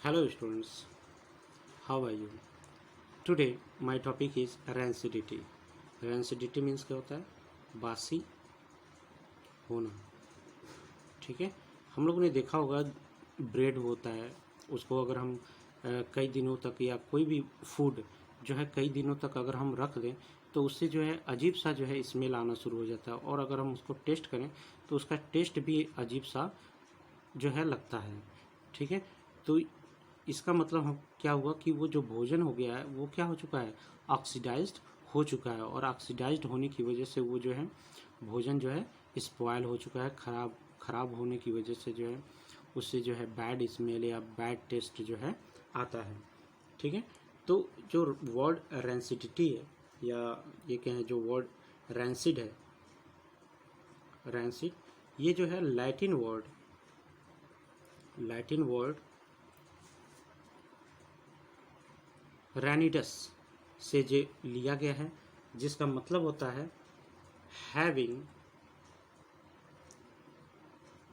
Hello students, how are you? Today my topic is rancidity. Rancidity means क्या होता है? बासी होना. ठीक है. हम लोगों ने देखा होगा ब्रेड होता है, उसको अगर हम कई दिनों तक या कोई भी फूड जो है कई दिनों तक अगर हम रख दें तो उससे जो है अजीब सा जो है स्मेल आना शुरू हो जाता है, और अगर हम उसको टेस्ट करें तो उसका टेस्ट भी अजीब सा जो है लगता है. ठीक है. तो इसका मतलब हम क्या हुआ कि वो जो भोजन हो गया है वो क्या हो चुका है, ऑक्सीडाइज्ड हो चुका है, और ऑक्सीडाइज्ड होने की वजह से वो जो है भोजन जो है स्पॉयल हो चुका है. खराब होने की वजह से जो है उससे जो है बैड स्मेल या बैड टेस्ट जो है आता है. ठीक है. तो जो वर्ड रेंसिडिटी है, या ये कहें जो वर्ड रेंसिड है, रेंसिड, ये जो है लैटिन वर्ड रैनिडस से जो लिया गया है, जिसका मतलब होता है हैविंग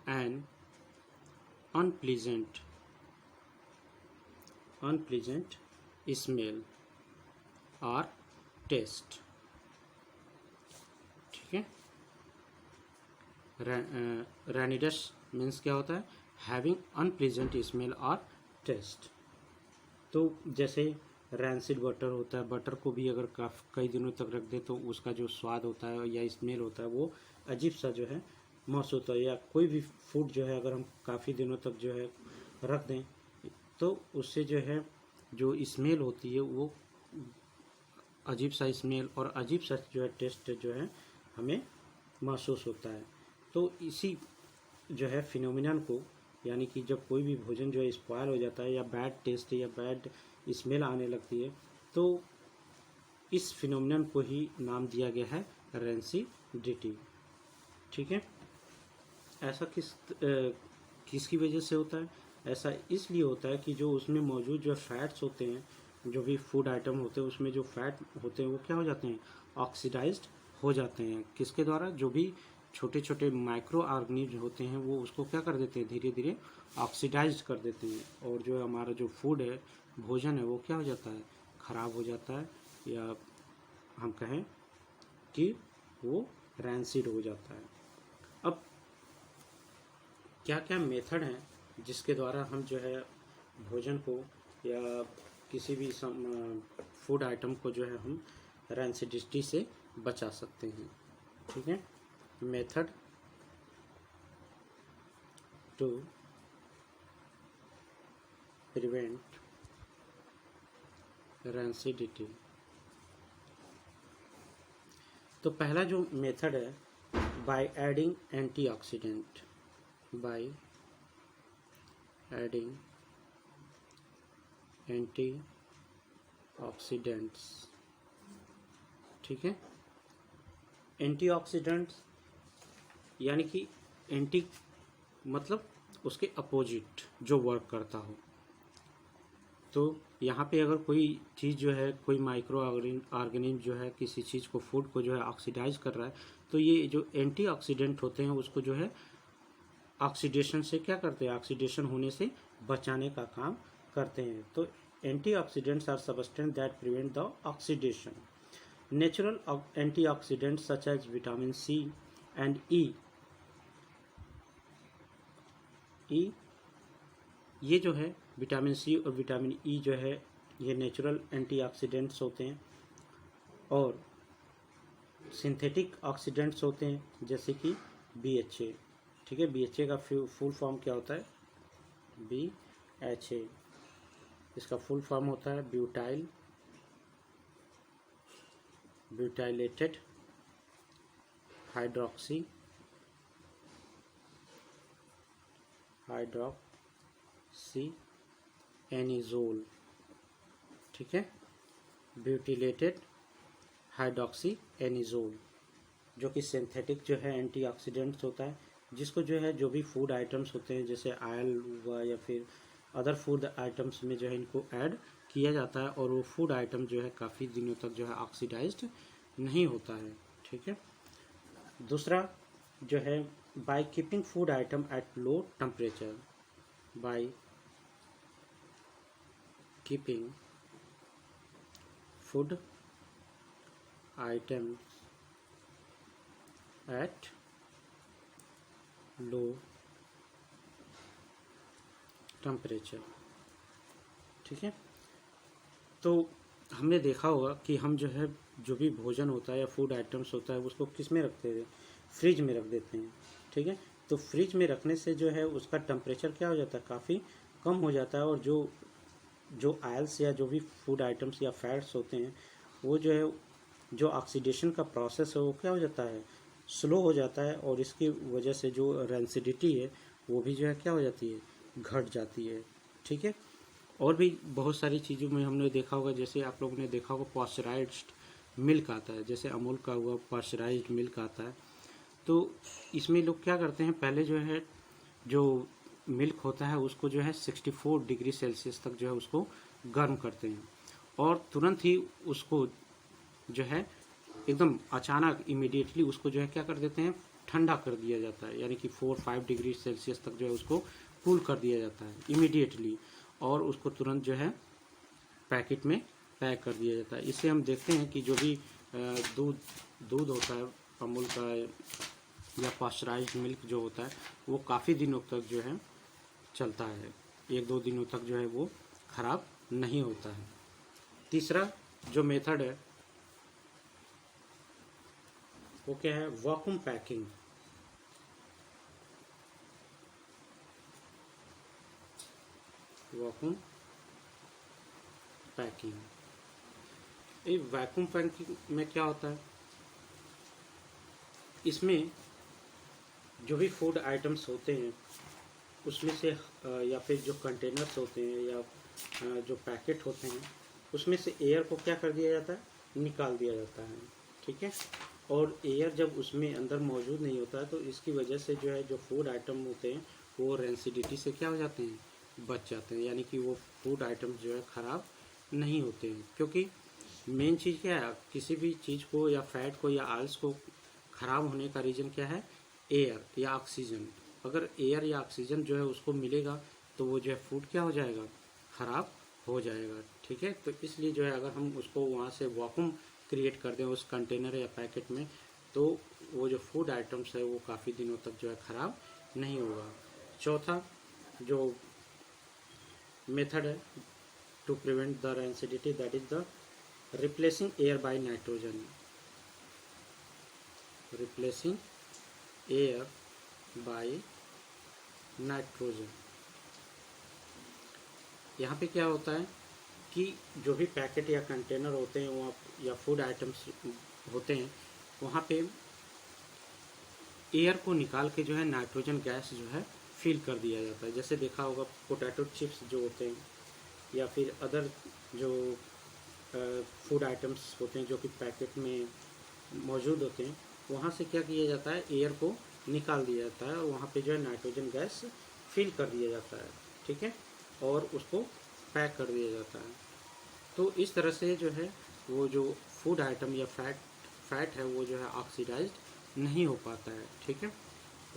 एन अनप्लीजेंट स्मेल और टेस्ट. ठीक है. रैनिडस मीन्स क्या होता है, हैविंग अनप्लीजेंट स्मेल और टेस्ट. तो जैसे रैंसिड बटर होता है, बटर को भी अगर कई दिनों तक रख दे तो उसका जो स्वाद होता है या स्मेल होता है वो अजीब सा जो है महसूस होता है. या कोई भी फूड जो है अगर हम काफ़ी दिनों तक जो है रख दें तो उससे जो है जो स्मेल होती है वो अजीब सा स्मेल और अजीब सा जो है टेस्ट जो है हमें महसूस होता है. तो इसी जो है फिनोमिनन को, यानी कि जब कोई भी भोजन जो है स्पॉयल हो जाता है या बैड टेस्ट या बैड स्मेल आने लगती है, तो इस फिनोमिनन को ही नाम दिया गया है रेंसिडिटी. ठीक है. ऐसा किसकी वजह से होता है? ऐसा इसलिए होता है कि जो उसमें मौजूद जो फैट्स होते हैं, जो भी फूड आइटम होते हैं उसमें जो फैट होते हैं वो क्या हो जाते हैं, ऑक्सीडाइज्ड हो जाते हैं. किसके द्वारा? जो भी छोटे छोटे माइक्रो ऑर्गेनिज्म होते हैं वो उसको क्या कर देते हैं, धीरे धीरे ऑक्सीडाइज कर देते हैं, और जो हमारा जो फूड है, भोजन है, वो क्या हो जाता है, ख़राब हो जाता है, या हम कहें कि वो रैंसिड हो जाता है. अब क्या क्या मेथड हैं जिसके द्वारा हम जो है भोजन को या किसी भी फूड आइटम को जो है हम रैंसिडिटी से बचा सकते हैं. ठीक है. Method to prevent rancidity. तो पहला जो मेथड है, by adding antioxidant. By adding antioxidants. ठीक है. एंटीऑक्सीडेंट्स यानी कि एंटी मतलब उसके अपोजिट जो वर्क करता हो. तो यहाँ पे अगर कोई चीज़ जो है, कोई माइक्रो ऑर्गेनिज्म जो है किसी चीज़ को, फूड को जो है ऑक्सीडाइज कर रहा है, तो ये जो एंटीऑक्सीडेंट होते हैं उसको जो है ऑक्सीडेशन से क्या करते हैं, ऑक्सीडेशन होने से बचाने का काम करते हैं. तो antioxidants are substance that prevent the oxidation. Natural antioxidants such as vitamin C and E. ये जो है विटामिन सी और विटामिन ई जो है ये नेचुरल एंटीऑक्सीडेंट्स होते हैं, और सिंथेटिक ऑक्सीडेंट्स होते हैं जैसे कि BHA. ठीक है. BHA का फुल फॉर्म क्या होता है, BHA. इसका फुल फॉर्म होता है ब्यूटाइलेटेड हाइड्रोक्सी एनिजोल. ठीक है. ब्यूटिलेटेड हाइड्रोक्सी एनिजोल, जो कि सिंथेटिक जो है एंटीऑक्सीडेंट्स होता है, जिसको जो है जो भी फूड आइटम्स होते हैं जैसे ऑयल हुआ या फिर अदर फूड आइटम्स में जो है इनको ऐड किया जाता है, और वो फूड आइटम जो है काफ़ी दिनों तक जो है ऑक्सीडाइज्ड नहीं होता है. ठीक है. दूसरा जो है, by keeping food item at low temperature. By keeping food items at low temperature. ठीक है, तो हमने देखा होगा कि हम जो है जो भी भोजन होता है या फूड आइटम्स होता है उसको किस में रखते हैं, फ्रिज में रख देते हैं। ठीक है, तो फ्रिज में रखने से जो है उसका टेम्परेचर क्या हो जाता है, काफ़ी कम हो जाता है, और जो जो आयल्स या जो भी फूड आइटम्स या फैट्स होते हैं वो जो है जो ऑक्सीडेशन का प्रोसेस है वो क्या हो जाता है, स्लो हो जाता है, और इसकी वजह से जो रेंसिडिटी है वो भी जो है क्या हो जाती है, घट जाती है। ठीक है, और भी बहुत सारी चीज़ों में हमने देखा होगा, जैसे आप लोगों ने देखा होगा पाश्चराइज्ड मिल्क आता है, जैसे अमूल का हुआ पाश्चराइज्ड मिल्क आता है। तो इसमें लोग क्या करते हैं, पहले जो है जो मिल्क होता है उसको जो है 64 डिग्री सेल्सियस तक जो है उसको गर्म करते हैं, और तुरंत ही उसको जो है एकदम अचानक इमीडिएटली उसको जो है क्या कर देते हैं, ठंडा कर दिया जाता है, यानी कि 4-5 डिग्री सेल्सियस तक जो है उसको कूल कर दिया जाता है इमीडिएटली, और उसको तुरंत जो है पैकेट में पैक कर दिया जाता है। इससे हम देखते हैं कि जो भी दूध होता है अमूल का या पाश्चराइज्ड मिल्क जो होता है वो काफ़ी दिनों तक जो है चलता है, 1-2 दिनों तक जो है वो ख़राब नहीं होता है। तीसरा जो मेथड है वो क्या है, वैक्यूम पैकिंग। वैक्यूम पैकिंग, ये वैक्यूम पैकिंग में क्या होता है, इसमें जो भी फूड आइटम्स होते हैं उसमें से या फिर जो कंटेनर्स होते हैं या जो पैकेट होते हैं उसमें से एयर को क्या कर दिया जाता है, निकाल दिया जाता है। ठीक है, और एयर जब उसमें अंदर मौजूद नहीं होता है तो इसकी वजह से जो है जो फूड आइटम होते हैं वो रेंसिडिटी से क्या हो जाते हैं, बच जाते हैं, यानी कि वो फूड आइटम्स जो है ख़राब नहीं होते हैं। क्योंकि मेन चीज़ क्या है, किसी भी चीज़ को या फैट को या ऑयल्स को ख़राब होने का रीज़न क्या है, एयर या ऑक्सीजन। अगर एयर या ऑक्सीजन जो है उसको मिलेगा तो वो जो है फूड क्या हो जाएगा, ख़राब हो जाएगा। ठीक है, तो इसलिए जो है अगर हम उसको वहाँ से वैक्यूम क्रिएट कर दें उस कंटेनर या पैकेट में तो वो जो फूड आइटम्स है वो काफ़ी दिनों तक जो है ख़राब नहीं होगा। चौथा जो मेथड है to prevent the rancidity, that is the replacing air by nitrogen. Replacing air by nitrogen. यहाँ पे क्या होता है कि जो भी पैकेट या कंटेनर होते हैं वहाँ या फूड आइटम्स होते हैं वहाँ पे एयर को निकाल के जो है नाइट्रोजन गैस जो है फिल कर दिया जाता है। जैसे देखा होगा पोटैटो चिप्स जो होते हैं या फिर अदर जो फूड आइटम्स होते हैं जो कि पैकेट में मौजूद होते हैं वहाँ से क्या किया जाता है, एयर को निकाल दिया जाता है और वहाँ पे जो है नाइट्रोजन गैस फिल कर दिया जाता है। ठीक है, और उसको पैक कर दिया जाता है। तो इस तरह से जो है वो जो फूड आइटम या फैट है वो जो है ऑक्सीडाइज्ड नहीं हो पाता है। ठीक है,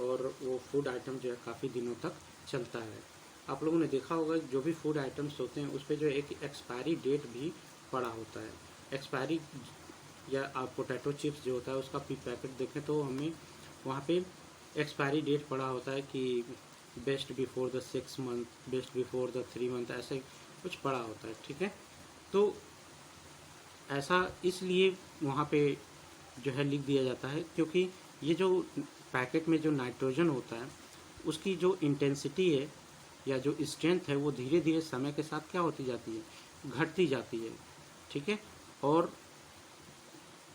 और वो फूड आइटम जो है काफ़ी दिनों तक चलता है। आप लोगों ने देखा होगा जो भी फूड आइटम्स होते हैं उस पर जो एक एक्सपायरी डेट भी पड़ा होता है। एक्सपायरी या आप पोटैटो चिप्स जो होता है उसका भी पैकेट देखें तो हमें वहाँ पे एक्सपायरी डेट पड़ा होता है कि best before the 6 month, best before the 3 month, ऐसे कुछ पड़ा होता है। ठीक है, तो ऐसा इसलिए वहाँ पे जो है लिख दिया जाता है क्योंकि ये जो पैकेट में जो नाइट्रोजन होता है उसकी जो इंटेंसिटी है या जो स्ट्रेंथ है वो धीरे धीरे समय के साथ क्या होती जाती है, घटती जाती है। ठीक है, और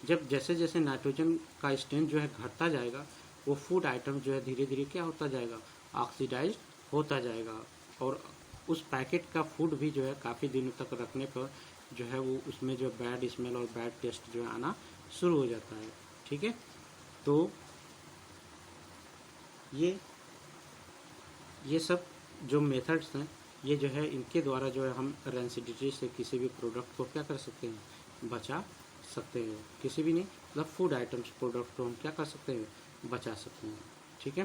जब जैसे जैसे नाइट्रोजन का स्ट्रेंथ जो है घटता जाएगा वो फूड आइटम जो है धीरे धीरे क्या होता जाएगा, ऑक्सीडाइज होता जाएगा, और उस पैकेट का फूड भी जो है काफ़ी दिनों तक रखने पर जो है वो उसमें जो बैड स्मेल और बैड टेस्ट जो है आना शुरू हो जाता है। ठीक है, तो ये सब जो मेथड्स हैं ये जो है इनके द्वारा जो है हम रेंसिडिटी से किसी भी प्रोडक्ट को क्या कर सकते हैं, बचा सकते हैं। किसी भी नहीं मतलब फूड आइटम्स प्रोडक्ट को हम क्या कर सकते हैं, बचा सकते हैं। ठीक है।